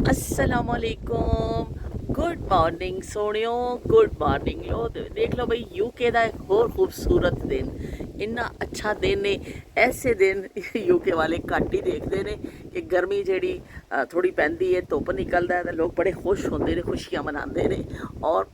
असलामुअलैकुम good morning सोनियो good morning लो देख लो भाई UK का एक और खूबसूरत दिन इन्ना अच्छा दिन ने ऐसे दिन यूके वाले घट ही देखते हैं कि गर्मी जी थोड़ी पैंदी है धुप निकलता है तो लोग बड़े खुश होंगे ने खुशियां मनाते हैं और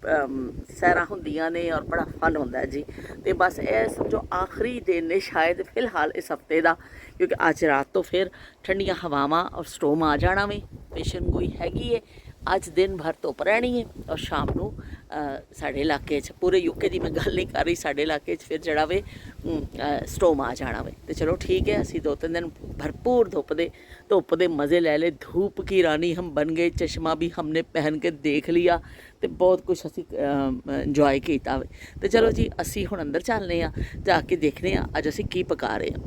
सैर होंदियां ने और बड़ा फन होंदा है जी। तो बस ये समझो आखिरी दिन ने शायद फिलहाल इस हफ्ते का क्योंकि अज रात तो फिर ठंडिया हवावां और स्टोम आ जाना वे पेशन गोई हैगी है। अज दिन भर धुप रहनी है और शाम को साढ़े इलाके पूरे यूके की मैं गल नहीं कर रही साढ़े इलाके फिर जड़ा वे स्टोम आ जाना वे। तो चलो ठीक है असी 2-3 दिन भरपूर धुप दे मज़े ले ले। धूप की रानी हम बन गए चश्मा भी हमने पहन के देख लिया तो बहुत कुछ असी इंजॉय किया। तो चलो जी असी हुण अंदर चलने जाके देखने अज असी की पका रहे हैं।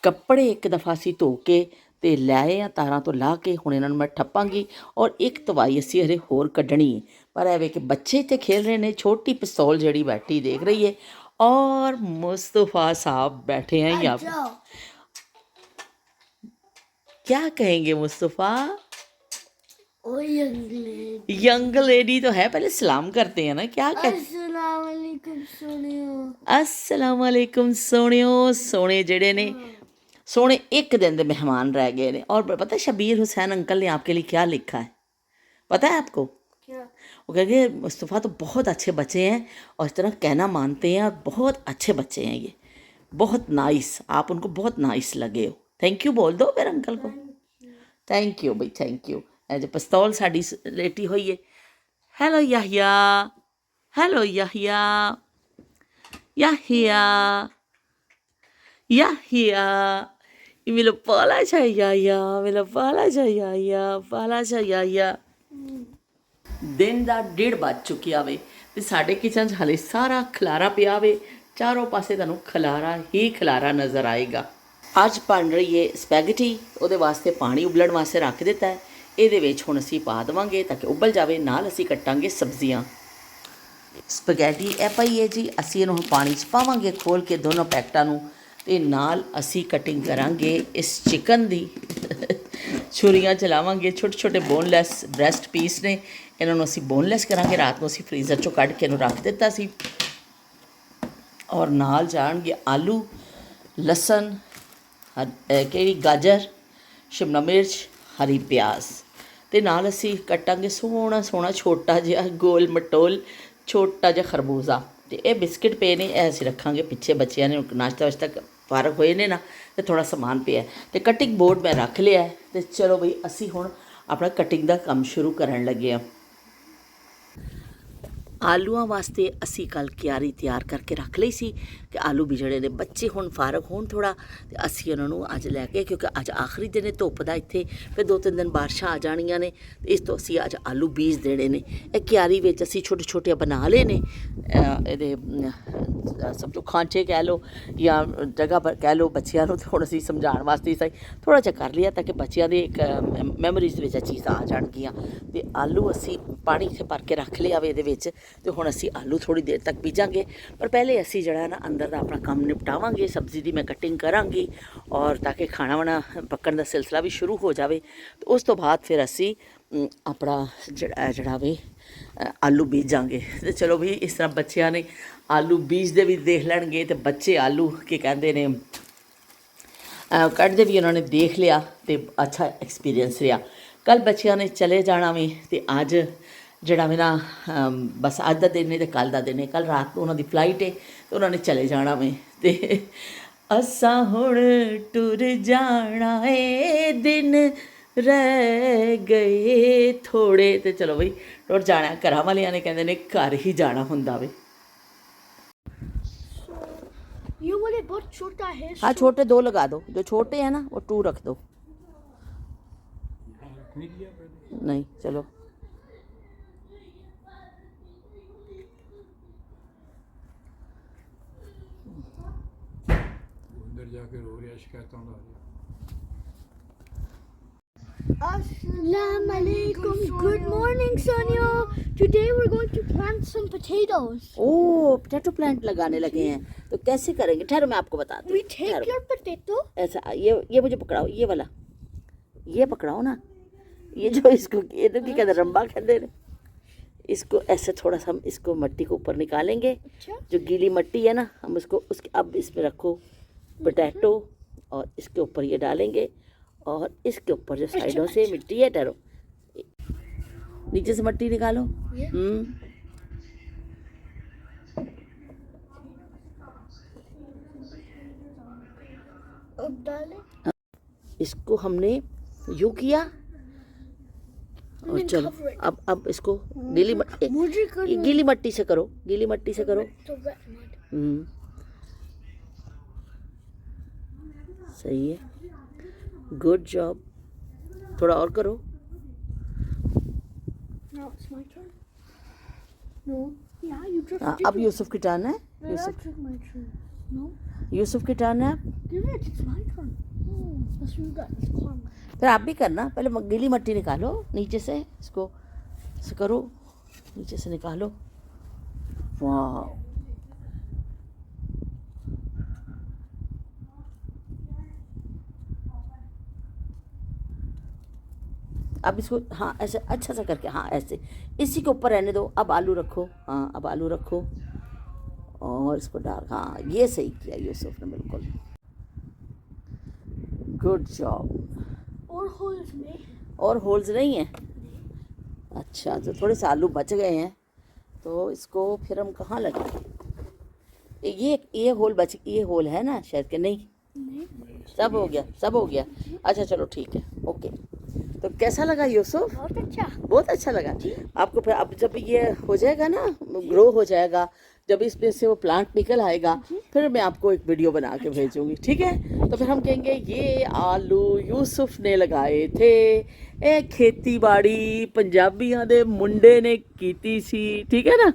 कपड़े एक दफ़ा असी धो के ते लाए आ तारां तो ला के हुण इन्हां नूं मैं ठप्पांगी और एक तवाई असी हरे होर कड्ढणी है। पर ऐ वे कि बच्चे इत्थे खेल रहे हैं छोटी पिस्तौल जड़ी बैठी देख रही है और मुस्तफ़ा साहब बैठे हैं यहाँ पर। क्या कहेंगे मुस्तफ़ा? ओ यंग लेडी तो है पहले सलाम करते हैं ना क्या कहते? अस्सलाम वालेकुम सोनियो। अस्सलाम वालेकुम सोनियो। सोने जड़े ने सोने एक दिन के मेहमान रह गए ने। और पता है शबीर हुसैन अंकल ने आपके लिए क्या लिखा है पता है आपको? क्या? वो कहेंगे मुस्तफ़ा तो बहुत अच्छे बच्चे हैं और इस तरह कहना मानते हैं और बहुत अच्छे बच्चे हैं ये बहुत नाइस आप उनको बहुत नाइस लगे हो। थैंक यू बोल दो फिर अंकल को। थैंक यू भाई थैंक यू। जो पिस्तौल साड़ी लेटी हुई है। हेलो याहिया हेलो याहिया याहिया याहिया मेरा पाला चाहिए मेरा पाला चाहिए। दिन का 1:30 बज चुकिया वे तो साढ़े किचन च हले सारा खलारा पिया वे चारों पासे तुहानूं खलारा ही खलारा नज़र आएगा। अज बन रही है स्पैगेटी उहदे वास्ते पानी उबलण वास्ते रख दिता है। इहदे विच हुण असीं पा देवांगे ताकि उबल जाए नाल असीं कट्टांगे सब्जियां। स्पैगेटी ए पई है जी असीं इहनूं पानी च पावांगे खोल के दोनों पैकटां नूं ते नाल असीं कटिंग करांगे इस चिकन दी छुरियां चलावांगे छोटे छोटे बोनलैस ब्रैसट पीस ने इन्होंने असीं बोनलैस करांगे। रात को असीं फ्रीज़र चों कढ़ के इन्हूं रख दिता सी और नाल जाणगे आलू लसन केड़ी गाजर शिमला मिर्च हरी प्याज ते नाल असीं कट्टांगे सोहना सोहना छोटा जिहा गोल मटोल छोटा जिहा खरबूजा। तो ये बिस्किट पे ने असीं रखांगे पिछे बच्चियां ने नाश्ता वाश्ता फारग होए ने ना तो थोड़ा समान पिया तो कटिंग बोर्ड मैं रख लिया है। तो चलो बई असी हुण अपना कटिंग का काम शुरू करन लगे हैं। आलूआं वास्ते असी कल क्यारी तैयार करके रख ली सी कि आलू भी जड़े ने बच्चे हुण फारग होण थोड़ा तो असी उन्होंने अज लैके क्योंकि अज आखिरी दिन है धुप का इत्थे फिर 2-3 दिन बारिशां आ जानियां ने इस तो असी अज आलू बीज देने ने। एक क्यारी विच असी छोटे छोटे बना ले ने ये समझो खांचे कह लो या जगह पर कह लो बच्चियां नूं हुण असी समझाउण वास्ते सही थोड़ा जिहा कर लिया ताकि बच्चियां दी एक मैमोरीज विच चीज़ां आ जाणगियां। ते आलू असी पानी इत्थे भर के रख लिया वे इहदे विच तो हुण असी आलू थोड़ी देर तक बीजांगे पर पहले असी जड़ा ना अंदर का अपना काम निपटावांगे सब्जी की मैं कटिंग करांगी और ताकि खाना वाना पकन का सिलसिला भी शुरू हो जाए। तो उस तो बाद फिर असी अपना जड़ा वे आलू बीजांगे। तो चलो भी इस तरह बच्चियां ने आलू बीजते भी देख लैणगे तो बच्चे आलू के कहते ने कटते भी उन्होंने देख लिया तो अच्छा एक्सपीरियंस रहा। कल बच्चियां ने चले जाना वे तो अज जड़ा मेरा बस अज का दिन है तो कल का दिन है। कल रात को उन्होंने फ्लाइट है तो उन्होंने चले जाना वे तो असां हुण टुर जाना है दिन रह गए थोड़े। तो चलो बई टुर जाना घर वालियां ने कहते ने घर ही जाना हुंदा वे। ये वाले बहुत छोटा है। हाँ छोटे 2 लगा दो जो छोटे हैं ना वो 2 रख दो। नहीं चलो Assalamu alaikum. Good morning, Sonia. Today we're going to plant some potatoes. ओ पोटैटो प्लांट लगाने लगे हैं तो कैसे करेंगे ठहरो मैं आपको बताती We हूँ। take your potato. ऐसा ये मुझे पकड़ाओ ये वाला ये पकड़ाओ ना ये जो इसको ये तो क्या कहते हैं, रंबा कहते हैं। इसको ऐसे थोड़ा सा हम इसको मट्टी को ऊपर निकालेंगे, अच्छा। जो गीली मट्टी है ना, हम उसको उसके अब इसमें रखो पोटैटो और इसके ऊपर ये डालेंगे और इसके ऊपर जो साइडों से मिट्टी है ठहरो, नीचे से मट्टी निकालो। अब डालें। इसको हमने यूं किया और चलो cover it. अब इसको गीली मुझे करना गीली मट्टी से करो, गीली मट्टी से करो। तो wet mud. सही है, गुड जॉब, थोड़ा और करो। Now it's my turn. No. Yeah, you just हाँ, did अब it. यूसुफ की टर्न है। No, that's just my turn. No. Yusuf की टर्न है। Give it. It's my turn. Let's do that. It's calm. फिर आप भी करना, पहले गीली मट्टी निकालो नीचे से, इसको ऐसे करो, नीचे से निकालो। वाह, अब इसको हाँ ऐसे अच्छा सा करके, हाँ ऐसे इसी के ऊपर रहने दो। अब आलू रखो, हाँ अब आलू रखो और इसको डाल, हाँ ये सही किया यूसुफ ने, बिल्कुल गुड जॉब। और holes में और होल्स नहीं है? अच्छा, तो थोड़े से आलू बच गए हैं, तो इसको फिर हम कहाँ लगाएं? ये होल बच, ये होल है ना शायद के नहीं? नहीं। सब हो गया, सब हो गया। अच्छा चलो ठीक है, ओके। तो कैसा लगा यूसुफ? बहुत अच्छा। बहुत अच्छा लगा आपको? फिर अब जब ये हो जाएगा ना, ग्रो हो जाएगा, जब इसमें से वो प्लांट निकल आएगा, फिर मैं आपको एक वीडियो बना के भेजूंगी, ठीक है? तो फिर हम कहेंगे ये आलू यूसुफ ने लगाए थे, ए खेती बाड़ी पंजाबियों दे मुंडे ने कीती सी, ठीक है ना?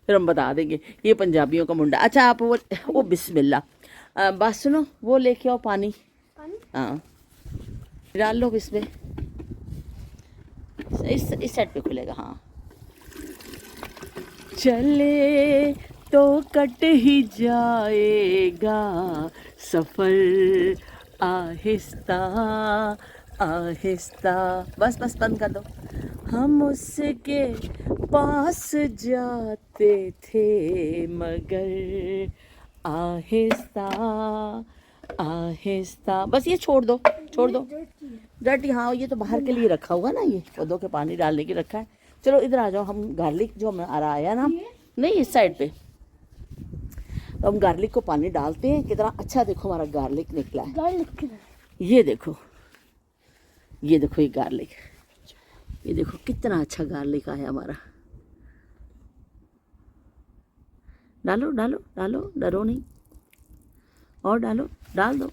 फिर हम बता देंगे ये पंजाबियों का मुंडा। अच्छा आप वो बिस्मिल्लाह, बात सुनो, वो लेके आओ पानी। पानी? हाँ डाल लो इसमें, इस साइड पे खुलेगा। हाँ, चले तो कट ही जाएगा सफर आहिस्ता आहिस्ता। बस बस बंद कर दो। हम उसके पास जाते थे मगर आहिस्ता आहिस्ता। बस ये छोड़ दो, छोड़ दो। डर्टी, हाँ ये तो बाहर के लिए रखा हुआ ना, ये पौधों के पानी डालने के रखा है। चलो इधर आ जाओ, हम गार्लिक जो हमारा आया ना, नहीं इस साइड पे, तो हम गार्लिक को पानी डालते हैं। कितना अच्छा देखो हमारा गार्लिक निकला है। गार्लिक किधर? ये देखो, ये देखो, ये गार्लिक, ये देखो कितना अच्छा गार्लिक आया हमारा। डालो डालो डालो, डरो नहीं, और डालो, डाल दो।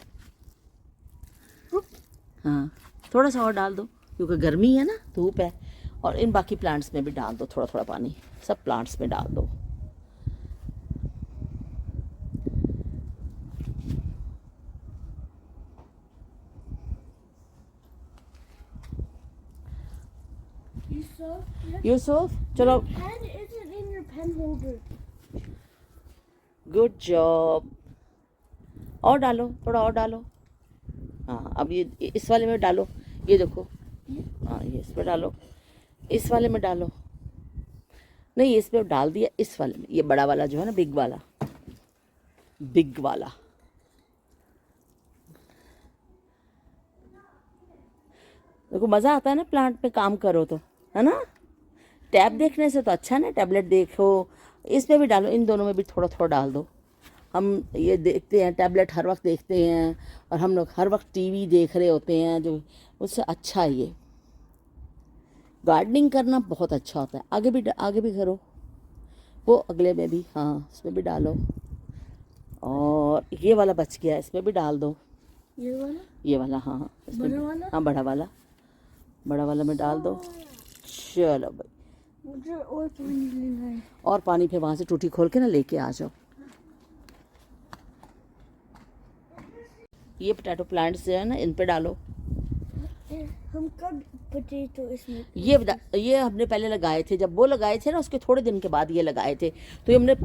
हाँ थोड़ा सा और डाल दो, क्योंकि गर्मी है ना, धूप है। और इन बाकी प्लांट्स में भी डाल दो थोड़ा थोड़ा पानी, सब प्लांट्स में डाल दो। यूसुफ चलो, Pen isn't in your pen holder. Good job. और डालो, थोड़ा और डालो। हाँ अब ये इस वाले में डालो, ये देखो, हाँ ये इसमें डालो, इस वाले में डालो। नहीं इसमें डाल दिया, इस वाले में, ये बड़ा वाला जो है ना, बिग वाला, बिग वाला। देखो मज़ा आता है ना प्लांट पे काम करो तो, है ना? टैब देखने से तो अच्छा ना, टैबलेट देखो, इसमें भी डालो, इन दोनों में भी थोड़ा थोड़ा डाल दो। हम ये देखते हैं, टैबलेट हर वक्त देखते हैं, और हम लोग हर वक्त टीवी देख रहे होते हैं, जो उससे अच्छा है ये गार्डनिंग करना बहुत अच्छा होता है। आगे भी करो, वो अगले में भी, हाँ इसमें भी डालो। और ये वाला बच गया, इसमें भी डाल दो। ये वाला? ये वाला, हाँ हाँ इसमें बड़ा वाला? हाँ बड़ा वाला में डाल दो। चलो भाई, मुझे और पानी लेना है। और पानी फिर वहाँ से टूटी खोल के ना लेके आ जाओ। ये पोटैटो प्लांट्स जो है ना, इन पे डालो। हम कब पोटैटो इसमें? ये हमने पहले लगाए थे, जब वो लगाए थे ना, उसके थोड़े दिन के बाद ये लगाए थे। तो ये हमने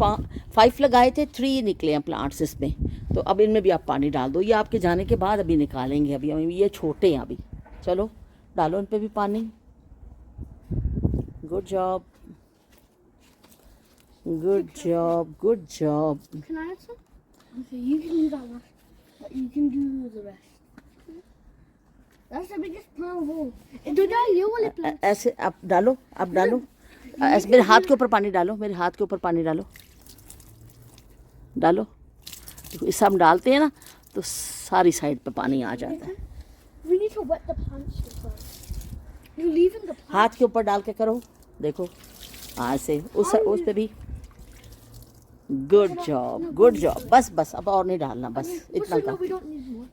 5 लगाए थे, 3 निकले हैं प्लांट्स इसमें। तो अब इनमें भी आप पानी डाल दो, ये आपके जाने के बाद अभी निकालेंगे, अभी ये छोटे हैं अभी। चलो डालो इन पे भी पानी। Good job. Good job. Good job. Can I have some? Okay, you can do that one. But you can do the rest. That's the biggest plant of all. Do that you want to plant? ऐसे आप डालो, आप डालो। ऐसे मेरे हाथ के ऊपर पानी डालो, मेरे हाथ के ऊपर पानी डालो, डालो। देखो इससे हम डालते हैं ना तो सारी साइड पे पानी आ जाता है। We need to wet the plants first. You're leaving the plants. हाथ के ऊपर डाल के करो, देखो ऐसे उस पे भी। Good job, good job. बस बस अब और नहीं डालना, बस इतना No, का we don't need more.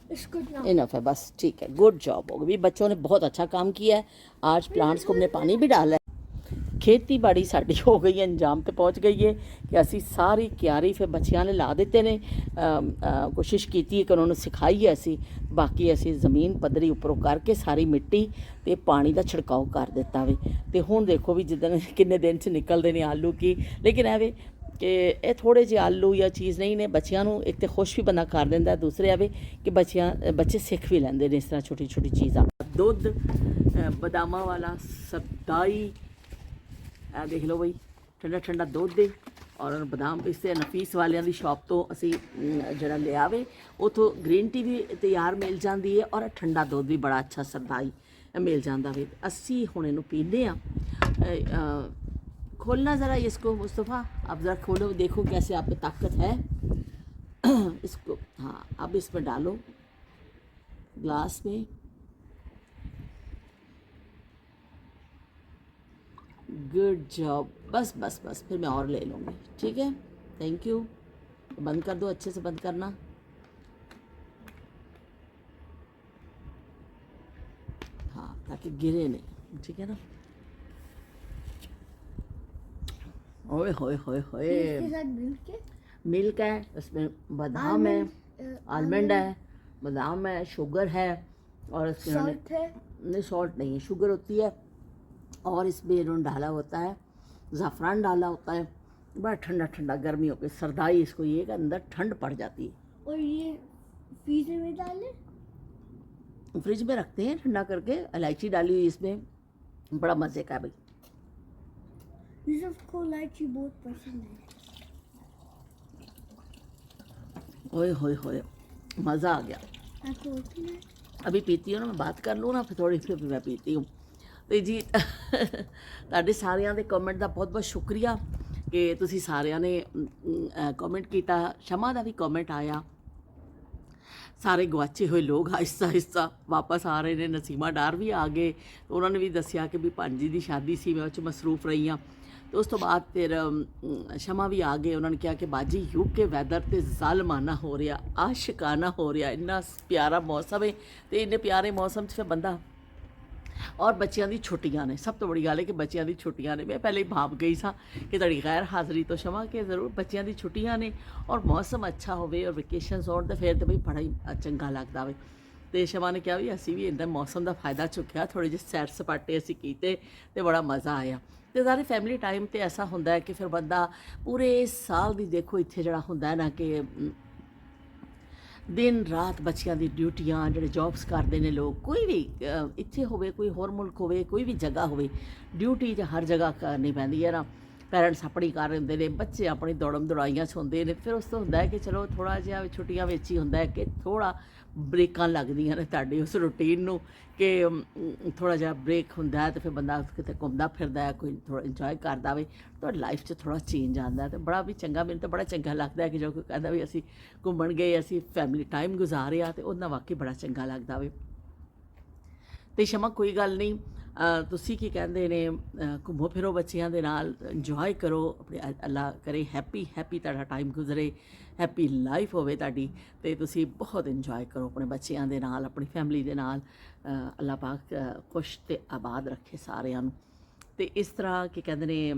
It's good now. Enough है, बस ठीक है। गुड जॉब हो गई, बच्चों ने बहुत अच्छा काम किया है। आज प्लांट्स को हमने पानी भी डाला है। ਖੇਤੀਬਾੜੀ ਸਾਡੀ ਹੋ ਗਈ ਹੈ, ਅੰਜਾਮ ਤੇ ਪਹੁੰਚ ਗਈ ਹੈ ਕਿ ਅਸੀਂ ਸਾਰੀ ਕਿਆਰੀ ਫਿਰ ਬੱਚਿਆਂ ਨੇ ਲਾ ਦਿੱਤੇ ਨੇ। ਕੋਸ਼ਿਸ਼ ਕੀਤੀ ਹੈ ਕਿ ਉਹਨਾਂ ਨੂੰ ਸਿਖਾਈ ਹੈ ਅਸੀਂ। ਬਾਕੀ ਅਸੀਂ ਜ਼ਮੀਨ ਪੱਧਰੀ ਉੱਪਰੋਂ ਕਰਕੇ ਸਾਰੀ ਮਿੱਟੀ ਤੇ ਪਾਣੀ ਦਾ ਛਿੜਕਾਓ ਕਰ ਦਿੱਤਾ ਵੇ। ਤੇ ਹੁਣ ਦੇਖੋ ਵੀ ਜਿੱਦਣ ਕਿੰਨੇ ਦਿਨ 'ਚ ਨਿਕਲਦੇ ਨੇ ਆਲੂ ਕੀ। ਲੇਕਿਨ ਐਵੇਂ ਕਿ ਇਹ ਥੋੜ੍ਹੇ ਜਿਹੇ ਆਲੂ ਜਾਂ ਚੀਜ਼ ਨਹੀਂ ਨੇ, ਬੱਚਿਆਂ ਨੂੰ ਇੱਕ ਤਾਂ ਖੁਸ਼ ਵੀ ਬੰਦਾ ਕਰ ਦਿੰਦਾ, ਦੂਸਰੇ ਐਵੇਂ ਕਿ ਬੱਚੇ ਸਿੱਖ ਵੀ ਲੈਂਦੇ ਨੇ ਇਸ ਤਰ੍ਹਾਂ ਛੋਟੀ ਛੋਟੀ ਚੀਜ਼ਾਂ। ਦੁੱਧ ਬਦਾਮਾਂ ਵਾਲਾ ਸਰਦਾਈ, ਇਹ ਦੇਖ ਲਓ ਬਈ ਠੰਡਾ ਠੰਡਾ ਦੁੱਧ ਹੈ। ਔਰ ਬਦਾਮ ਪਿਸਤੇ ਨਫੀਸ ਵਾਲਿਆਂ ਦੀ ਸ਼ਾਪ ਤੋਂ ਅਸੀਂ ਜਿਹੜਾ ਲਿਆ ਵੇ, ਉੱਥੋਂ ਗ੍ਰੀਨ ਟੀ ਵੀ ਤਿਆਰ ਮਿਲ ਜਾਂਦੀ ਹੈ ਔਰ ਠੰਡਾ ਦੁੱਧ ਵੀ ਬੜਾ ਅੱਛਾ ਸਰਦਾਈ ਮਿਲ ਜਾਂਦਾ ਵੇ। ਅਸੀਂ ਹੁਣ ਇਹਨੂੰ ਪੀਂਦੇ ਹਾਂ। खोलना ज़रा इसको मुस्तफ़ा, आप ज़रा खोलो, देखो कैसे आप में ताकत है। इसको हाँ अब इसमें डालो ग्लास में। Good job. बस बस बस फिर मैं और ले लूँगी, ठीक है। Thank you. बंद कर दो, अच्छे से बंद करना। हाँ ताकि गिरे नहीं, ठीक है ना। ओए होए होए होए, इसके साथ मिल्क है? मिल्क है, उसमें बादाम है, आलमंड है, बादाम है, शुगर है और सॉल्ट है? नहीं सॉल्ट नहीं है, शुगर होती है। और इसमें इन्होंने डाला होता है ज़ाफ़रान डाला होता है। बड़ा ठंडा ठंडा गर्मियों के सरदाई इसको ये कि अंदर ठंड पड़ जाती है। और ये फ्रीज में डालें? फ्रिज में रखते हैं ठंडा करके। इलायची डाली हुई इसमें, बड़ा मज़े का है भाई। यूसुफ को इलायची बहुत पसंद है। ओए होए होए, मज़ा आ गया। आपको होती है? अभी पीती हूँ ना, मैं बात कर लूँ ना फिर थोड़ी फिर मैं पीती हूँ। ਤੇ ਜੀ ਤੁਹਾਡੇ ਸਾਰਿਆਂ ਦੇ ਕਮੈਂਟ ਦਾ ਬਹੁਤ ਬਹੁਤ ਸ਼ੁਕਰੀਆ ਕਿ ਤੁਸੀਂ ਸਾਰਿਆਂ ਨੇ ਕਮੈਂਟ ਕੀਤਾ। ਸ਼ਮਾ ਦਾ ਵੀ ਕਮੈਂਟ ਆਇਆ। ਸਾਰੇ ਗਵਾਚੇ ਹੋਏ ਲੋਕ ਆਹਿਸਤਾ ਆਹਿਸਤਾ ਵਾਪਸ ਆ ਰਹੇ ਨੇ। ਨਸੀਮਾ ਡਾਰ ਵੀ ਆ ਗਏ, ਉਹਨਾਂ ਨੇ ਵੀ ਦੱਸਿਆ ਕਿ ਵੀ ਭਾਂਜੀ ਦੀ ਸ਼ਾਦੀ ਸੀ, ਮੈਂ ਉਹ 'ਚ ਮਸਰੂਫ ਰਹੀ ਹਾਂ। ਤੇ ਉਸ ਤੋਂ ਬਾਅਦ ਫਿਰ ਸ਼ਮਾ ਵੀ ਆ ਗਏ। ਉਹਨਾਂ ਨੇ ਕਿਹਾ ਕਿ ਬਾਜੀ ਯੂਕੇ ਵੈਦਰ ਤੇ ਜ਼ਾਲਮਾਨਾ ਹੋ ਰਿਹਾ, ਆਸ਼ਿਕਾਨਾ ਹੋ ਰਿਹਾ। ਇੰਨਾ ਪਿਆਰਾ ਮੌਸਮ ਹੈ ਤੇ ਇੰਨੇ ਪਿਆਰੇ ਮੌਸਮ 'ਚ ਫਿਰ ਬੰਦਾ। ਔਰ ਬੱਚਿਆਂ ਦੀ ਛੁੱਟੀਆਂ ਨੇ, ਸਭ ਤੋਂ ਬੜੀ ਗੱਲ ਹੈ ਕਿ ਬੱਚਿਆਂ ਦੀ ਛੁੱਟੀਆਂ ਨੇ। ਮੈਂ ਪਹਿਲੇ ਹੀ ਭਾਪ ਗਈ ਸਾਂ ਕਿ ਤੁਹਾਡੀ ਗੈਰ ਹਾਜ਼ਰੀ ਤੋਂ ਸ਼ਮਾ ਕਿ ਜ਼ਰੂਰ ਬੱਚਿਆਂ ਦੀ ਛੁੱਟੀਆਂ ਨੇ ਔਰ ਮੌਸਮ ਅੱਛਾ ਹੋਵੇ ਔਰ ਵੈਕੇਸ਼ਨਸ ਹੋਣ ਤਾਂ ਫਿਰ ਤਾਂ ਬਈ ਬੜਾ ਹੀ ਚੰਗਾ ਲੱਗਦਾ ਵੇ। ਤੇ ਸ਼ਮਾ ਨੇ ਕਿਹਾ ਵੀ ਅਸੀਂ ਵੀ ਇੰਦਾ ਮੌਸਮ ਦਾ ਫਾਇਦਾ ਚੁੱਕਿਆ, ਥੋੜ੍ਹੇ ਜਿਹੇ ਸੈਰ ਸਪਾਟੇ ਅਸੀਂ ਕੀਤੇ ਤੇ ਬੜਾ ਮਜ਼ਾ ਆਇਆ। ਤੇ ਸਾਰੇ ਫੈਮਿਲੀ ਟਾਈਮ ਤੇ ਐਸਾ ਹੁੰਦਾ ਹੈ ਕਿ ਫਿਰ ਬੰਦਾ ਪੂਰੇ ਸਾਲ ਦੀ ਦੇਖੋ ਇੱਥੇ ਜਿਹੜਾ ਹੁੰਦਾ ਹੈ ਨਾ ਕਿ ਦਿਨ ਰਾਤ ਬੱਚਿਆਂ ਦੀ ਡਿਊਟੀਆਂ, ਜਿਹੜੇ ਜੌਬਸ ਕਰਦੇ ਨੇ ਲੋਕ, ਕੋਈ ਵੀ ਇੱਥੇ ਹੋਵੇ, ਕੋਈ ਹੋਰ ਮੁਲਕ ਹੋਵੇ, ਕੋਈ ਵੀ ਜਗ੍ਹਾ ਹੋਵੇ, ਡਿਊਟੀ ਜਾਂ ਹਰ ਜਗ੍ਹਾ ਕਰਨੀ ਪੈਂਦੀ ਹੈ ਨਾ। ਪੈਰੈਂਟਸ ਆਪਣੀ ਕਰ ਰਹੇ ਹੁੰਦੇ ਨੇ, ਬੱਚੇ ਆਪਣੀ ਦੌੜਮ ਦੌੜਾਈਆਂ 'ਚ ਹੁੰਦੇ ਨੇ। ਫਿਰ ਉਸ ਤੋਂ ਹੁੰਦਾ ਹੈ ਕਿ ਚਲੋ ਥੋੜ੍ਹਾ ਜਿਹਾ ਛੁੱਟੀਆਂ ਵਿੱਚ ਹੀ ਹੁੰਦਾ ਹੈ ਕਿ ਥੋੜ੍ਹਾ ਬ੍ਰੇਕਾਂ ਲੱਗਦੀਆਂ ਨੇ ਤੁਹਾਡੀ ਉਸ ਰੂਟੀਨ ਨੂੰ ਕਿ ਥੋੜ੍ਹਾ ਜਿਹਾ ਬ੍ਰੇਕ ਹੁੰਦਾ ਹੈ। ਅਤੇ ਫਿਰ ਬੰਦਾ ਕਿਤੇ ਘੁੰਮਦਾ ਫਿਰਦਾ ਹੈ, ਕੋਈ ਥੋੜ੍ਹਾ ਇੰਜੋਏ ਕਰਦਾ ਵੇ, ਤੁਹਾਡੀ ਲਾਈਫ 'ਚ ਥੋੜ੍ਹਾ ਚੇਂਜ ਆਉਂਦਾ ਅਤੇ ਬੜਾ ਵੀ ਚੰਗਾ। ਮੈਨੂੰ ਤਾਂ ਬੜਾ ਚੰਗਾ ਲੱਗਦਾ ਹੈ ਕਿ ਜੋ ਕੋਈ ਕਹਿੰਦਾ ਵੀ ਅਸੀਂ ਘੁੰਮਣ ਗਏ, ਅਸੀਂ ਫੈਮਿਲੀ ਟਾਈਮ ਗੁਜ਼ਾਰਿਆ, ਅਤੇ ਉਹਦੇ ਨਾਲ ਵਾਕਈ ਬੜਾ ਚੰਗਾ ਲੱਗਦਾ ਵੇ। ਅਤੇ ਸ਼ਮਾ ਕੋਈ ਗੱਲ ਨਹੀਂ, ਤੁਸੀਂ ਕੀ ਕਹਿੰਦੇ ਨੇ, ਘੁੰਮੋ ਫਿਰੋ ਬੱਚਿਆਂ ਦੇ ਨਾਲ, ਇੰਜੋਏ ਕਰੋ ਆਪਣੇ। ਅੱਲਾ ਕਰੇ ਹੈਪੀ ਤੁਹਾਡਾ ਟਾਈਮ ਗੁਜ਼ਰੇ, ਹੈਪੀ ਲਾਈਫ ਹੋਵੇ ਤੁਹਾਡੀ, ਅਤੇ ਤੁਸੀਂ ਬਹੁਤ ਇੰਜੋਏ ਕਰੋ ਆਪਣੇ ਬੱਚਿਆਂ ਦੇ ਨਾਲ, ਆਪਣੀ ਫੈਮਿਲੀ ਦੇ ਨਾਲ। ਅੱਲਾ ਪਾਕ ਖੁਸ਼ ਅਤੇ ਆਬਾਦ ਰੱਖੇ ਸਾਰਿਆਂ ਨੂੰ। ਅਤੇ ਇਸ ਤਰ੍ਹਾਂ ਕੀ ਕਹਿੰਦੇ ਨੇ,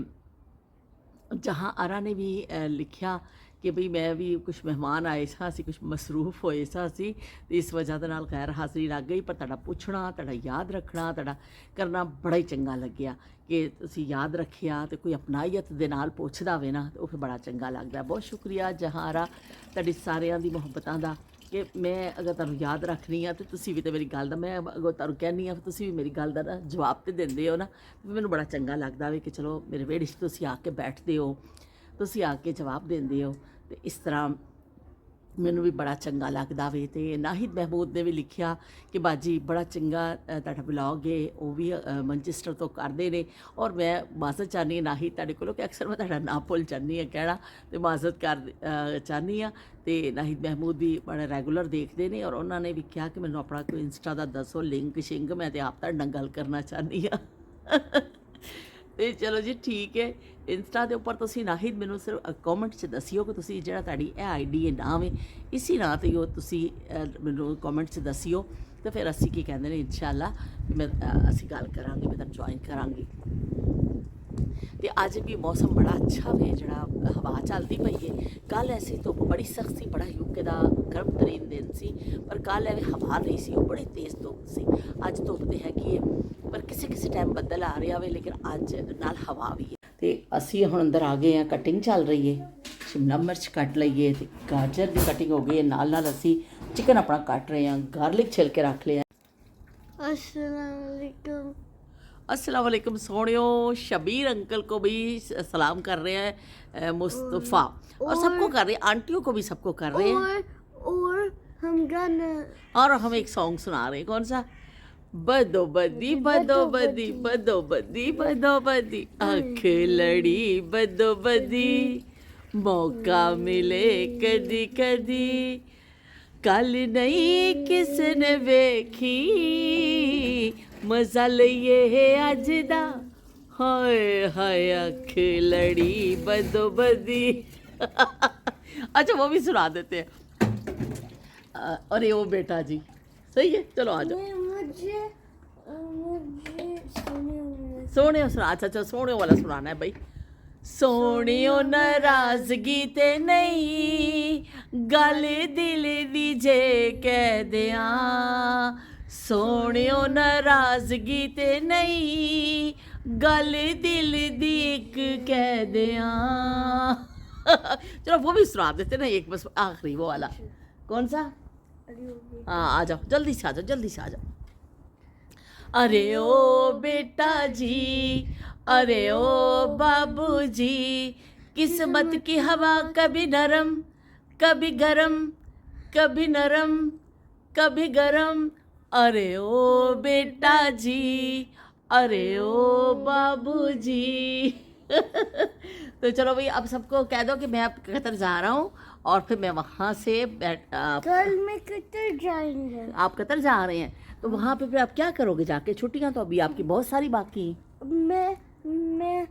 ਜਹਾਂ ਆਰਾ ਨੇ ਵੀ ਲਿਖਿਆ ਕਿ ਬਈ ਮੈਂ ਵੀ ਕੁਛ ਮਹਿਮਾਨ ਆਏ ਸਾਂ, ਅਸੀਂ ਕੁਛ ਮਸਰੂਫ ਹੋਏ ਸਾਂ ਅਸੀਂ, ਅਤੇ ਇਸ ਵਜ੍ਹਾ ਦੇ ਨਾਲ ਗੈਰ ਹਾਜ਼ਰੀ ਲੱਗ ਗਈ। ਪਰ ਤੁਹਾਡਾ ਪੁੱਛਣਾ, ਤੁਹਾਡਾ ਯਾਦ ਰੱਖਣਾ, ਤੁਹਾਡਾ ਕਰਨਾ ਬੜਾ ਹੀ ਚੰਗਾ ਲੱਗਿਆ ਕਿ ਤੁਸੀਂ ਯਾਦ ਰੱਖਿਆ। ਅਤੇ ਕੋਈ ਅਪਨਾਈਅਤ ਦੇ ਨਾਲ ਪੁੱਛਦਾ ਹੋਵੇ ਨਾ, ਉਹ ਫਿਰ ਬੜਾ ਚੰਗਾ ਲੱਗਦਾ। ਬਹੁਤ ਸ਼ੁਕਰੀਆ ਜਹਾਂ ਆਰਾ, ਤੁਹਾਡੀ ਸਾਰਿਆਂ ਦੀ ਮੁਹੱਬਤਾਂ ਦਾ, ਕਿ ਮੈਂ ਅਗਰ ਤੁਹਾਨੂੰ ਯਾਦ ਰੱਖਣੀ ਆ ਤੇ ਤੁਸੀਂ ਵੀ ਤੇ ਮੇਰੀ ਗੱਲ ਦਾ, ਮੈਂ ਅਗਰ ਤੁਹਾਨੂੰ ਕਹਿੰਦੀ ਆ ਤੁਸੀਂ ਵੀ ਮੇਰੀ ਗੱਲ ਦਾ ਨਾ ਜਵਾਬ ਤੇ ਦਿੰਦੇ ਹੋ ਨਾ, ਮੈਨੂੰ ਬੜਾ ਚੰਗਾ ਲੱਗਦਾ ਵੇ ਕਿ ਚਲੋ ਮੇਰੇ ਵਿਹੜੇ 'ਚ ਤੁਸੀਂ ਆ ਕੇ ਬੈਠਦੇ ਹੋ, ਤੁਸੀਂ ਆ ਕੇ ਜਵਾਬ ਦਿੰਦੇ ਹੋ, ਤੇ ਇਸ ਤਰ੍ਹਾਂ ਮੈਨੂੰ ਵੀ ਬੜਾ ਚੰਗਾ ਲੱਗਦਾ ਵੇ। ਤੇ ਨਾਹਿਦ ਮਹਿਮੂਦ ਨੇ ਵੀ ਲਿਖਿਆ ਕਿ ਬਾਜੀ ਬੜਾ ਚੰਗਾ ਤੁਹਾਡਾ ਬਲੌਗ ਹੈ, ਉਹ ਵੀ ਮੈਨਚੈਸਟਰ ਤੋਂ ਕਰਦੇ ਨੇ, ਔਰ ਮੈਂ ਮਾਜ਼ਰਤ ਚਾਹੁੰਦੀ ਹਾਂ ਨਾਹਿਦ ਤੁਹਾਡੇ ਕੋਲੋਂ ਕਿ ਅਕਸਰ ਮੈਂ ਤੁਹਾਡਾ ਨਾਂ ਭੁੱਲ ਜਾਂਦੀ ਹਾਂ ਕਹਿਣਾ, ਤੇ ਮਾਜ਼ਰਤ ਚਾਹੁੰਦੀ ਹਾਂ। ਤੇ ਨਾਹਿਦ ਮਹਿਮੂਦ ਵੀ ਬੜਾ ਰੈਗੂਲਰ ਦੇਖਦੇ ਨੇ, ਔਰ ਉਹਨਾਂ ਨੇ ਵੀ ਕਿਹਾ ਕਿ ਮੈਨੂੰ ਆਪਣਾ ਕੋਈ ਇੰਸਟਾ ਦਾ ਦੱਸੋ ਲਿੰਕ ਸ਼ਿੰਕ, ਮੈਂ ਤੇ ਆਪ ਤੁਹਾਡੇ ਨਾਲ ਗੱਲ ਕਰਨਾ ਚਾਹੁੰਦੀ ਹਾਂ। ਤੇ ਚਲੋ ਜੀ ਠੀਕ ਹੈ, ਇੰਸਟਾ ਦੇ ਉੱਪਰ ਤੁਸੀਂ ਨਾਹਿਦ ਮੈਨੂੰ ਸਿਰਫ ਕਮੈਂਟ 'ਚ ਦੱਸਿਓ ਕਿ ਤੁਸੀਂ ਜਿਹੜਾ ਤੁਹਾਡੀ ਇਹ ਆਈਡੀ ਹੈ ਨਾਮ ਹੈ, ਇਸੀ ਨਾਂ 'ਤੇ ਉਹ ਤੁਸੀਂ ਮੈਨੂੰ ਕਮੈਂਟ 'ਚ ਦੱਸਿਓ, ਤੇ ਫਿਰ ਅਸੀਂ ਕੀ ਕਹਿੰਦੇ ਨੇ ਇਨਸ਼ਾਅੱਲਾ ਮੈਂ ਅਸੀਂ ਗੱਲ ਕਰਾਂਗੇ, ਮੈਂ ਤੁਹਾਨੂੰ ਜੁਆਇਨ ਕਰਾਂਗੀ। ਤੇ ਅੱਜ ਵੀ ਮੌਸਮ ਬੜਾ ਅੱਛਾ ਵੇ, ਜਿਹੜਾ ਹਵਾ ਚੱਲਦੀ ਪਈ ਹੈ। ਕੱਲ੍ਹ ਐਸੀ ਧੁੱਪ ਬੜੀ ਸਖਤ ਸੀ, ਬੜਾ ਯੂਕੇ ਦਾ ਗਰਮ ਤਰੀਨ ਦਿਨ ਸੀ, ਪਰ ਕੱਲ੍ਹ ਐਵੇਂ ਹਵਾ ਨਹੀਂ ਸੀ, ਉਹ ਬੜੀ ਤੇਜ਼ ਧੁੱਪ ਸੀ। ਅੱਜ ਧੁੱਪ ਤੇ ਹੈਗੀ ਹੈ, ਪਰ ਕਿਸੇ ਟਾਈਮ ਬੱਦਲ ਆ ਰਿਹਾ ਵੇ, ਲੇਕਿਨ ਅੱਜ ਨਾਲ ਹਵਾ ਵੀ ਹੈ। ਤੇ ਅਸੀਂ ਹੁਣ ਅੰਦਰ ਆ ਗਏ ਹਾਂ, ਕਟਿੰਗ ਚੱਲ ਰਹੀ ਹੈ, ਸ਼ਿਮਲਾ ਮਿਰਚ ਕੱਟ ਲਈਏ, ਤੇ ਗਾਜਰ ਦੀ ਕਟਿੰਗ ਹੋ ਗਈ ਹੈ, ਨਾਲ ਅਸੀਂ ਚਿਕਨ ਆਪਣਾ ਕੱਟ ਰਹੇ ਹਾਂ, ਗਾਰਲਿਕ ਛਿਲ ਕੇ ਰੱਖ ਲਿਆ। अस्सलाम वालेकुम सोनियो, शबीर अंकल को भी सलाम कर रहे हैं, मुस्तफ़ा और सबको कर रहे हैं, आंटियों को भी सबको कर रहे हैं, और हम एक सॉन्ग सुना रहे हैं। कौन सा? बदो बदी बदो बदी बदो बदी बदो बदी, आँख लड़ी बदो बदी, मौका मिले कदी कदी, कल नहीं किसने वेखी, मजा लइए है अज दा, हाय हाय अख लड़ी बदो बदी। अच्छा वो भी सुना देते हैं। अरे ओ बेटा जी सही है, चलो आ जाओ। मुझे सोने सुना, अच्छा सोने वाला सुनाना है भाई। सोनियो नाराजगी ते नहीं, गल दिल दी जे कह दिया, सोनियो नाराजगी ते नहीं, गल दिल दी एक कह दिया। चलो वो भी सुना देते ना एक, बस आखिरी वो वाला। कौन सा? हाँ आ जाओ, जल्दी से आ जाओ, जल्दी से आ जाओ। अरे ओ बेटा जी, अरे ओ बाबूजी, किस्मत की हवा कभी नरम कभी गरम, कभी नरम कभी गरम, अरे ओ बेटा जी, अरे ओ बाबूजी। तो चलो भाई अब सबको कह दो कि मैं अब कतर जा रहा हूँ, और फिर मैं वहाँ से कल मैं कतर जाएंगे। आप कतर जा रहे हैं, तो वहाँ पे फिर आप क्या करोगे जाके? छुट्टियाँ तो अभी आपकी बहुत सारी बाकी हैं। मैं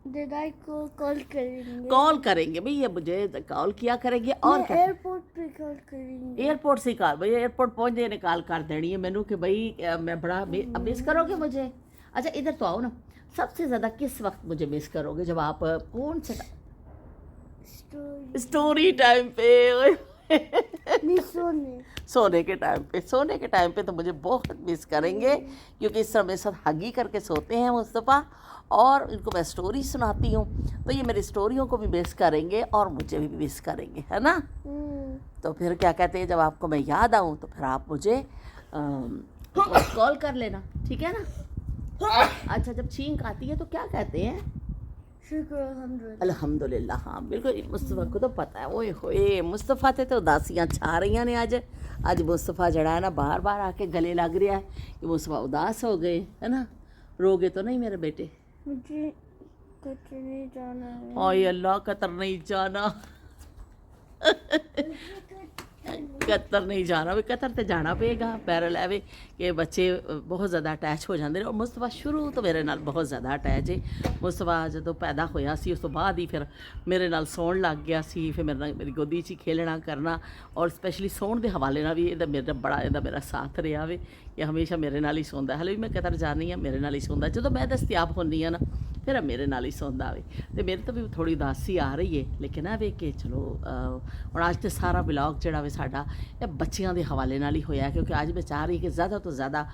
दादा को कॉल करेंगे। कॉल करेंगे भैया, मुझे कॉल किया करेंगे, और क्या एयरपोर्ट पे कॉल करेंगे। एयरपोर्ट से कॉल, भैया एयरपोर्ट पहुँच देने कॉल कर देनी है मैनू कि भाई मैं बड़ा मिस करोगे मुझे। अच्छा इधर तो आओ ना, सबसे ज़्यादा किस वक्त मुझे मिस करोगे? जब आप कौन से स्टोरी टाइम पे सोने के टाइम पे, सोने के टाइम पे तो मुझे बहुत मिस करेंगे, क्योंकि इस समय साथ हगी करके सोते हैं मुस्तफ़ा, और इनको मैं स्टोरी सुनाती हूँ, तो ये मेरी स्टोरियों को भी मिस करेंगे और मुझे भी मिस करेंगे, है ना? तो फिर क्या कहते हैं, जब आपको मैं याद आऊँ तो फिर आप मुझे कॉल कर लेना, ठीक है ना? अच्छा जब छींक आती है तो क्या कहते हैं? अल्हम्दुलिल्लाह। हाँ बिल्कुल, मुस्तफ़ा को तो पता है। ओए होए मुस्तफ़ा ते तो उदासियाँ छा रही ने अज मुस्तफ़ा जड़ा है ना बार बार आके गले लग रहा है कि मुस्तफ़ा उदास हो गए, है ना? रोगे तो नहीं मेरे बेटे? मुझे कतर नहीं जाना है। ओए अल्लाह, कतर नहीं जाना। कतर नहीं जाना भी, कतर तो जाना पेगा, पैर लैवे कि बच्चे बहुत ज़्यादा अटैच हो जाते हैं, और मुस्तफ़ा शुरू तो मेरे नाल बहुत ज़्यादा अटैच है। मुस्तफ़ा जो पैदा होया सी, उस तो बाद ही फिर मेरे नाल सौण लग गया सी, फिर मेरी गोदी च खेलना करना, और स्पैशली सौण के हवाले नाल भी मेरा बड़ा मेरा साथ रहा वे कि हमेशा मेरे नाल ही सौंदा। हले भी मैं कतर जानी हाँ, मेरे नाल ही सौंदा, जो मैं दस्तियाब होनी हाँ ना फिर मेरे नाल ही सौंदा वे। तो मेरे तो भी थोड़ी उदासी आ रही है, लेकिन है वे कि चलो हुण अज तो सारा ब्लॉग जिहड़ा वे साडा ਇਹ ਬੱਚਿਆਂ ਦੇ ਹਵਾਲੇ ਨਾਲ ਹੀ ਹੋਇਆ, ਕਿਉਂਕਿ ਅੱਜ ਮੈਂ ਚਾਹ ਰਹੀ ਕਿ ਜ਼ਿਆਦਾ ਤੋਂ ਜ਼ਿਆਦਾ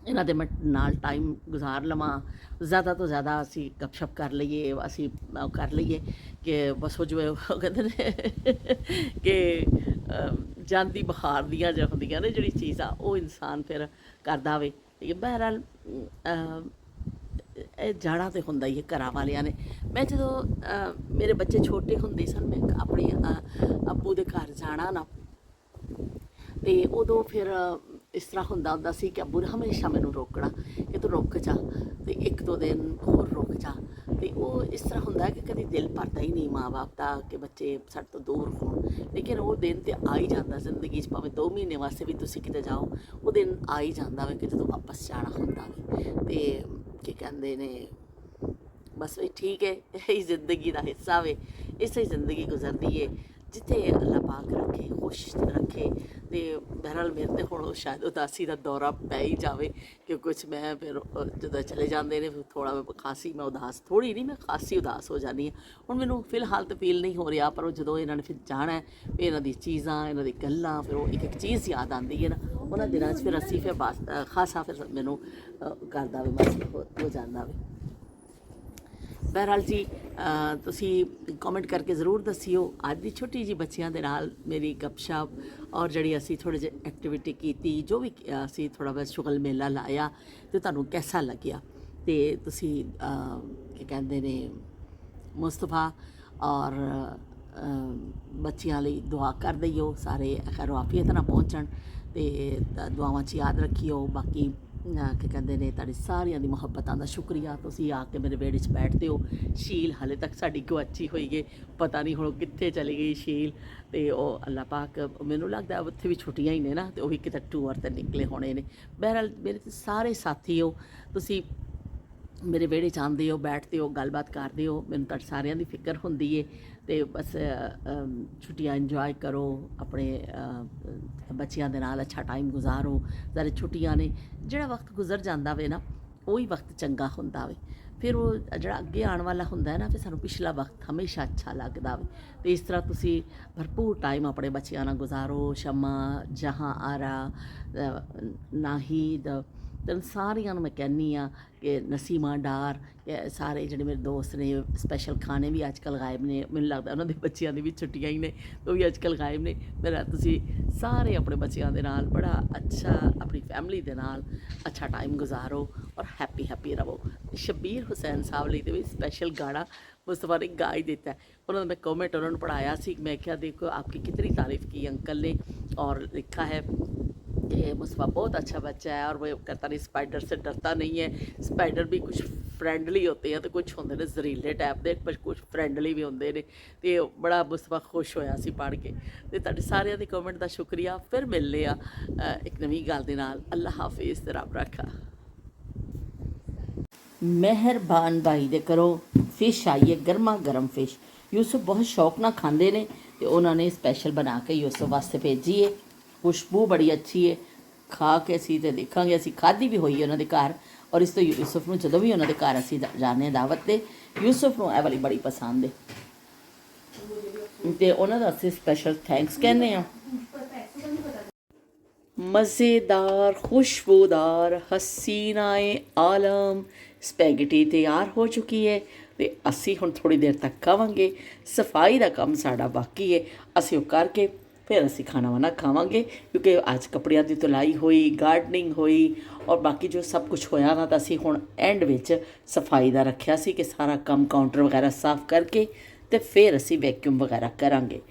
ਇਹਨਾਂ ਦੇ ਨਾਲ ਟਾਈਮ ਗੁਜ਼ਾਰ ਲਵਾਂ, ਜ਼ਿਆਦਾ ਤੋਂ ਜ਼ਿਆਦਾ ਅਸੀਂ ਗੱਪਸ਼ਪ ਕਰ ਲਈਏ, ਅਸੀਂ ਕਰ ਲਈਏ ਕਿ ਬਸ ਉਹ ਜਿਵੇਂ ਕਹਿੰਦੇ ਨੇ ਕਿ ਜਾਂਦੀ ਬਹਾਰ ਦੀਆਂ ਜੋ ਹੁੰਦੀਆਂ ਨੇ ਜਿਹੜੀ ਚੀਜ਼ਾਂ ਉਹ ਇਨਸਾਨ ਫਿਰ ਕਰਦਾ ਵੇ। ਬਹਰਹਾਲ ਇਹ ਜਾਣਾ ਤਾਂ ਹੁੰਦਾ ਹੀ ਹੈ ਘਰਾਂ ਵਾਲਿਆਂ ਨੇ। ਮੈਂ ਜਦੋਂ ਮੇਰੇ ਬੱਚੇ ਛੋਟੇ ਹੁੰਦੇ ਸਨ, ਮੈਂ ਆਪਣੇ ਅੱਬੂ ਦੇ ਘਰ ਜਾਣਾ ਨਾ, ਤੇ ਉਦੋਂ ਫਿਰ ਇਸ ਤਰ੍ਹਾਂ ਹੁੰਦਾ ਸੀ ਕਿ ਅੱਬੂ ਨੇ ਹਮੇਸ਼ਾ ਮੈਨੂੰ ਰੋਕਣਾ ਕਿ ਤੂੰ ਰੁਕ ਜਾ, ਤੇ ਇੱਕ ਦੋ ਦਿਨ ਹੋਰ ਰੁਕ ਜਾ। ਤੇ ਉਹ ਇਸ ਤਰ੍ਹਾਂ ਹੁੰਦਾ ਕਿ ਕਦੀ ਦਿਲ ਭਰਦਾ ਹੀ ਨਹੀਂ ਮਾਂ ਬਾਪ ਦਾ ਕਿ ਬੱਚੇ ਸਾਡੇ ਤੋਂ ਦੂਰ ਹੋਣ, ਲੇਕਿਨ ਉਹ ਦਿਨ ਤੇ ਆ ਹੀ ਜਾਂਦਾ ਜ਼ਿੰਦਗੀ 'ਚ, ਭਾਵੇਂ 2 ਮਹੀਨੇ ਵਾਸਤੇ ਵੀ ਤੁਸੀਂ ਕਿਤੇ ਜਾਓ, ਉਹ ਦਿਨ ਆ ਹੀ ਜਾਂਦਾ ਵੇ ਕਿ ਜਦੋਂ ਵਾਪਸ ਜਾਣਾ ਹੁੰਦਾ ਵੇ। ਤੇ ਕੀ ਕਹਿੰਦੇ ਨੇ, ਬਸ ਵੀ ਠੀਕ ਹੈ, ਇਹੀ ਜ਼ਿੰਦਗੀ ਦਾ ਹਿੱਸਾ ਵੇ, ਇਸੇ ਹੀ ਜ਼ਿੰਦਗੀ ਗੁਜ਼ਰਦੀ ਹੈ ਜਿੱਥੇ ਅੱਲਾ ਪਾਕ ਰੱਖੇ, ਖੁਸ਼ ਰੱਖੇ। ਤੇ ਬਹਰਹਾਲ ਮੇਰੇ ਤੇ ਹੁਣ ਸ਼ਾਇਦ ਉਦਾਸੀ ਦਾ ਦੌਰਾ ਪੈ ਹੀ ਜਾਵੇ ਕਿ ਕੁਛ ਮੈਂ ਫਿਰ ਜਦੋਂ ਚਲੇ ਜਾਂਦੇ ਨੇ ਫਿਰ ਥੋੜ੍ਹਾ ਮੈਂ ਖਾਸੀ ਮੈਂ ਉਦਾਸ, ਥੋੜ੍ਹੀ ਨਹੀਂ, ਮੈਂ ਖਾਸੀ ਉਦਾਸ ਹੋ ਜਾਂਦੀ ਹਾਂ। ਹੁਣ ਮੈਨੂੰ ਫਿਲਹਾਲ ਤਾਂ ਫੀਲ ਨਹੀਂ ਹੋ ਰਿਹਾ, ਪਰ ਉਹ ਜਦੋਂ ਇਹਨਾਂ ਨੇ ਫਿਰ ਜਾਣਾ ਫਿਰ ਇਹਨਾਂ ਦੀ ਚੀਜ਼ਾਂ, ਇਹਨਾਂ ਦੀ ਗੱਲਾਂ, ਫਿਰ ਉਹ ਇੱਕ ਇੱਕ ਚੀਜ਼ ਯਾਦ ਆਉਂਦੀ ਹੈ ਨਾ, ਉਹਨਾਂ ਦਿਨਾਂ 'ਚ ਫਿਰ ਅਸੀਂ ਫਿਰ ਬਸ ਖਾਸਾ ਫਿਰ ਮੈਨੂੰ ਕਰਦਾ ਵੇ, ਬਸ ਹੋ ਜਾਂਦਾ ਵੇ। ਬਹਰਹਾਲ ਜੀ, ਤੁਸੀਂ ਕਮੈਂਟ ਕਰਕੇ ਜ਼ਰੂਰ ਦੱਸਿਓ ਅੱਜ ਦੀ ਛੋਟੀ ਜਿਹੀ ਬੱਚਿਆਂ ਦੇ ਨਾਲ ਮੇਰੀ ਗੱਪਸ਼ਪ, ਔਰ ਜਿਹੜੀ ਅਸੀਂ ਥੋੜ੍ਹੇ ਜਿਹੇ ਐਕਟੀਵਿਟੀ ਕੀਤੀ, ਜੋ ਵੀ ਅਸੀਂ ਥੋੜ੍ਹਾ ਬਹੁਤ ਸ਼ੁਗਲ ਮੇਲਾ ਲਾਇਆ, ਤੇ ਤੁਹਾਨੂੰ ਕੈਸਾ ਲੱਗਿਆ। ਤੇ ਤੁਸੀਂ ਕੀ ਕਹਿੰਦੇ ਨੇ, ਮੁਸਤਫਾ ਔਰ ਬੱਚਿਆਂ ਲਈ ਦੁਆ ਕਰ ਦਈਓ, ਸਾਰੇ ਖੈਰ ਆਫੀਅਤ ਨਾਲ ਪਹੁੰਚਣ, ਤੇ ਦੁਆਵਾਂ 'ਚ ਯਾਦ ਰੱਖਿਓ। ਬਾਕੀ ਕੀ ਕਹਿੰਦੇ ਨੇ, ਤੁਹਾਡੀ ਸਾਰਿਆਂ ਦੀ ਮੁਹੱਬਤਾਂ ਦਾ ਸ਼ੁਕਰੀਆ, ਤੁਸੀਂ ਆ ਕੇ ਮੇਰੇ ਵਿਹੜੇ 'ਚ ਬੈਠਦੇ ਹੋ। ਸ਼ੀਲ ਹਾਲੇ ਤੱਕ ਸਾਡੀ ਗੁਆਚੀ ਹੋਈ ਹੈ, ਪਤਾ ਨਹੀਂ ਹੁਣ ਕਿੱਥੇ ਚਲੀ ਗਈ ਸ਼ੀਲ। ਤੇ ਉਹ ਅੱਲਾ ਪਾਕ, ਮੈਨੂੰ ਲੱਗਦਾ ਉੱਥੇ ਵੀ ਛੁੱਟੀਆਂ ਹੀ ਨੇ ਨਾ, ਤੇ ਉਹ ਵੀ ਕਿਤੇ ਟੂਰ 'ਤੇ ਨਿਕਲੇ ਹੋਣੇ ਨੇ। ਬਹਰਹਾਲ ਮੇਰੇ ਸਾਰੇ ਸਾਥੀ ਹੋ, ਤੁਸੀਂ ਮੇਰੇ ਵਿਹੜੇ 'ਚ ਆਉਂਦੇ ਹੋ, ਬੈਠਦੇ ਹੋ, ਗੱਲਬਾਤ ਕਰਦੇ ਹੋ, ਮੈਨੂੰ ਤੁਹਾਡੇ ਸਾਰਿਆਂ ਦੀ ਫਿਕਰ ਹੁੰਦੀ ਹੈ। ਤੇ ਬਸ ਛੁੱਟੀਆਂ ਇੰਜੋਏ ਕਰੋ, ਆਪਣੇ ਬੱਚਿਆਂ ਦੇ ਨਾਲ ਅੱਛਾ ਟਾਈਮ ਗੁਜ਼ਾਰੋ। ਸਾਰੇ ਛੁੱਟੀਆਂ ਨੇ, ਜਿਹੜਾ ਵਕਤ ਗੁਜ਼ਰ ਜਾਂਦਾ ਵੇ ਨਾ, ਉਹੀ ਵਕਤ ਚੰਗਾ ਹੁੰਦਾ ਵੇ। ਫਿਰ ਉਹ ਜਿਹੜਾ ਅੱਗੇ ਆਉਣ ਵਾਲਾ ਹੁੰਦਾ ਹੈ ਨਾ, ਫਿਰ ਸਾਨੂੰ ਪਿਛਲਾ ਵਕਤ ਹਮੇਸ਼ਾ ਅੱਛਾ ਲੱਗਦਾ ਵੇ। ਤੇ ਇਸ ਤਰ੍ਹਾਂ ਤੁਸੀਂ ਭਰਪੂਰ ਟਾਈਮ ਆਪਣੇ ਬੱਚਿਆਂ ਨਾਲ ਗੁਜ਼ਾਰੋ। ਸ਼ਮਾ, ਜਹਾਂ ਆਰਾ, ਨਾਹੀਦ, ਤੇ ਸਾਰਿਆਂ ਨੂੰ ਮੈਂ ਕਹਿੰਦੀ ਹਾਂ ਕਿ ਨਸੀਮਾ ਡਾਰ, ਸਾਰੇ ਜਿਹੜੇ ਮੇਰੇ ਦੋਸਤ ਨੇ, ਸਪੈਸ਼ਲ ਖਾਣੇ ਵੀ ਅੱਜ ਕੱਲ੍ਹ ਗਾਇਬ ਨੇ, ਮੈਨੂੰ ਲੱਗਦਾ ਉਹਨਾਂ ਦੇ ਬੱਚਿਆਂ ਦੀ ਵੀ ਛੁੱਟੀਆਂ ਹੀ ਨੇ, ਉਹ ਵੀ ਅੱਜ ਕੱਲ੍ਹ ਗਾਇਬ ਨੇ। ਮੇਰਾ ਤੁਸੀਂ ਸਾਰੇ ਆਪਣੇ ਬੱਚਿਆਂ ਦੇ ਨਾਲ ਬੜਾ ਅੱਛਾ, ਆਪਣੀ ਫੈਮਿਲੀ ਦੇ ਨਾਲ ਅੱਛਾ ਟਾਈਮ ਗੁਜ਼ਾਰੋ, ਔਰ ਹੈਪੀ ਰਹੋ। ਸ਼ਬੀਰ ਹੁਸੈਨ ਸਾਹਿਬ ਲਈ ਤੇ ਵੀ ਸਪੈਸ਼ਲ ਗਾਣਾ मुस्तफ़ा ने गा ही देता है। उन्होंने मैं कमेंट उन्होंने पढ़ाया सी, मैं क्या देखो आपकी कितनी तारीफ़ की अंकल ने, और लिखा है कि मुस्तफ़ा बहुत अच्छा बच्चा है, और वो कहता नहीं स्पाइडर से डरता नहीं है। स्पाइडर भी कुछ फ्रेंडली होते हैं, तो कुछ होंगे ने जहरीले टाइप के, पर कुछ फ्रेंडली भी होंगे ने। तो बड़ा मुस्तफ़ा खुश होया सी पढ़ के। तो तुहाडे सारिਆਂ ਦੀ कमेंट का शुक्रिया। फिर मिलने एक नवीं गल दे नाल। अल्लाह हाफिज़ ते रब रखा। मेहरबान भाई दे करो, फिश आई है, गर्मा गर्म फिश। यूसुफ बहुत शौक ना खाते हैं, तो उन्होंने स्पैशल बना के यूसुफ वास्ते भेजी है। खुशबू बड़ी अच्छी है, खा के असी तो देखा, असी खाधी भी हुई है उन्होंने घर। और इस तो यूसुफ में जो भी उन्होंने घर असी जाने दावत से, यूसुफ को यह वाली बड़ी पसंद है, तो उन्होंने असी स्पैशल थैंक्स कहने। मज़ेदार, खुशबूदार, हसीनाए आलम स्पैगेटी तैयार हो चुकी है, तो असी हुण थोड़ी देर तक खावांगे। सफाई का काम साडा बाकी है, असी वो करके फिर असी खाना वाना खावांगे, क्योंकि अज कपड़ियां की धुलाई हुई, गार्डनिंग हुई, और बाकी जो सब कुछ होया ना, तो असी हुण एंड विच सफाई का रखिया सी कि सारा काम काउंटर वगैरह साफ करके तो फिर असी वैक्यूम वगैरह करांगे।